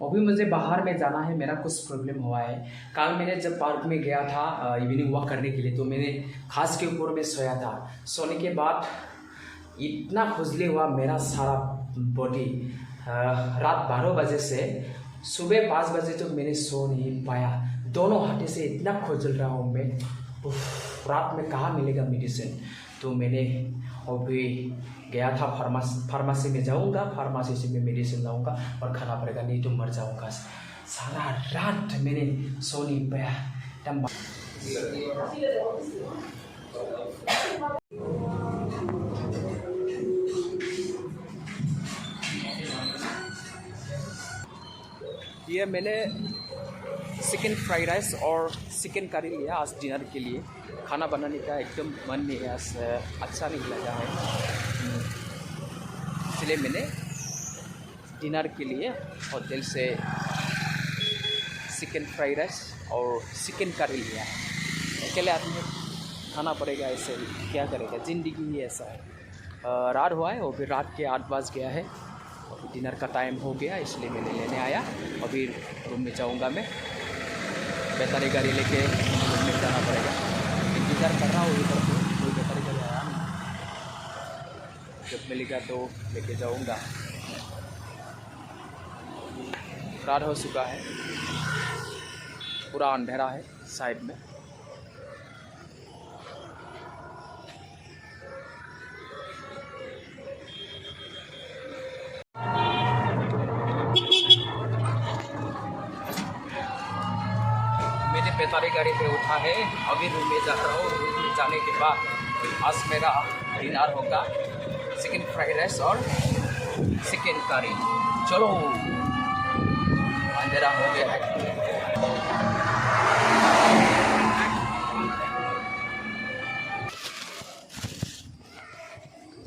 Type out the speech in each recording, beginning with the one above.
अभी मुझे बाहर में जाना है, मेरा कुछ प्रॉब्लम हुआ है। कल मैंने जब पार्क में गया था इवनिंग वॉक करने के लिए, तो मैंने घास के ऊपर में सोया था। सोने के बाद इतना खुजली हुआ मेरा सारा बॉडी। रात 12 बजे से सुबह 5 बजे तक मैंने सो नहीं पाया। दोनों हाथों से इतना खुजल रहा हूँ मैं। रात में कहाँ मिलेगा मेडिसिन। तो मैंने अभी गया था फार्मेसी में जाऊंगा, फार्मेसी से मैं मेडिसिन लाऊंगा और खाना पड़ेगा, नहीं तो मर जाऊंगा। सारा रात मैंने सो नहीं पाया। ये मैंने चिकन फ्राइड राइस और चिकन करी लिया आज डिनर के लिए। खाना बनाने का एकदम मन नहीं है, अच्छा नहीं लगा है, इसलिए मैंने डिनर के लिए होटल से चिकन फ्राइड राइस और चिकन करी लिया। अकेले आदमी खाना पड़ेगा, ऐसे क्या करेगा, ज़िंदगी ही ऐसा है। रात हुआ है, और फिर रात के 8 बज गया है, अभी डिनर का टाइम हो गया, इसलिए मैंने लेने आया। अभी रूम में जाऊंगा मैं, बैटरी गाड़ी लेके रूम में जाना पड़ेगा। इंतज़ार कर रहा हूँ इधर, कोई बैटरी गाड़ी आया नहीं, जब मिलेगा तो लेके जाऊंगा। रात हो चुका है, पूरा अंधेरा है साइड में। मैंने बैटरी गाड़ी पे उठा है, अभी रूम में जा रहा हूँ। रूम में जाने के बाद आज मेरा डिनर होगा चिकन फ्राइड राइस और चिकन करी। चलो, अंधेरा हो गया है।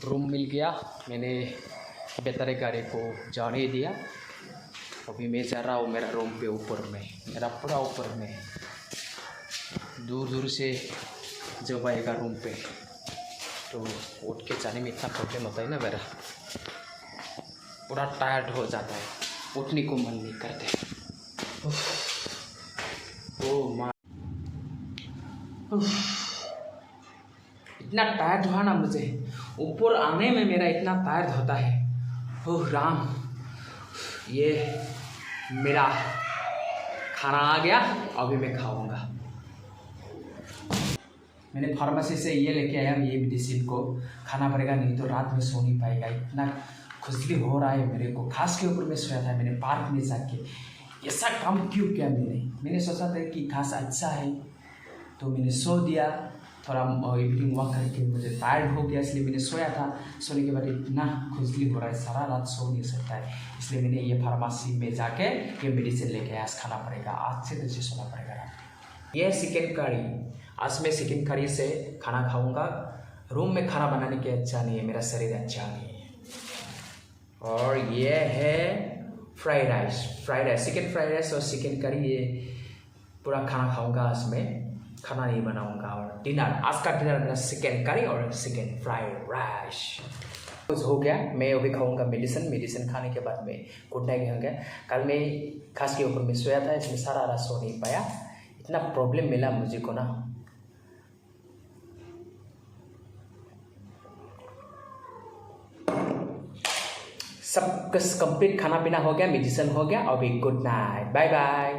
रूम मिल गया, मैंने बैटरी गाड़ी को जाने दिया। अभी मैं जा रहा हूँ मेरा रूम पे, ऊपर में, मेरा पूरा ऊपर में, दूर दूर से जब आएगा रूम पे तो उठ के जाने में इतना प्रॉब्लम होता है ना, मेरा पूरा टायर्ड हो जाता है, उठने को मन नहीं करते। ओ माँ, इतना टायर्ड हुआ ना मुझे, ऊपर आने में मेरा इतना टायर्ड होता है। ओह राम, ये मेरा खाना आ गया, अभी मैं खाऊंगा। मैंने फार्मेसी से ये लेके आया, ये मेडिसिन को खाना पड़ेगा, नहीं तो रात में सो नहीं पाएगा। इतना खुजली हो रहा है मेरे को, घास के ऊपर में सोया था मैंने पार्क में जाके। ऐसा काम क्यों किया मैंने सोचा था कि घास अच्छा है, तो मैंने सो दिया। थोड़ा इवनिंग वॉक करके मुझे टायर्ड हो गया, इसलिए मैंने सोया था। सोने के बाद इतना खुजली हो रहा है, सारा रात सो नहीं सकता है, इसलिए मैंने ये फार्मेसी में जाके ये मेडिसिन लेके आया। आज खाना पड़ेगा, आज से अच्छे सोना पड़ेगा। ये चिकन करी, आज मैं चिकन करी से खाना खाऊंगा। रूम में खाना बनाने के अच्छा नहीं है, मेरा शरीर अच्छा नहीं है। और ये है fried rice, chicken fried rice और चिकन करी, ये पूरा खाना खाऊंगा। आज मैं खाना नहीं बनाऊंगा। और डिनर, आज का डिनर मेरा चिकन करी और चिकन फ्राइड राइस कुछ हो गया। मैं अभी खाऊंगा मेडिसिन खाने के बाद मैं गुड नाइट हो गया। कल मैं घास के ऊपर में सोया था, इसमें सारा रात सो नहीं पाया, इतना प्रॉब्लम मिला मुझे को ना। सब कुछ कंप्लीट, खाना पीना हो गया, मेडिसिन हो गया, अभी गुड नाइट, बाय बाय।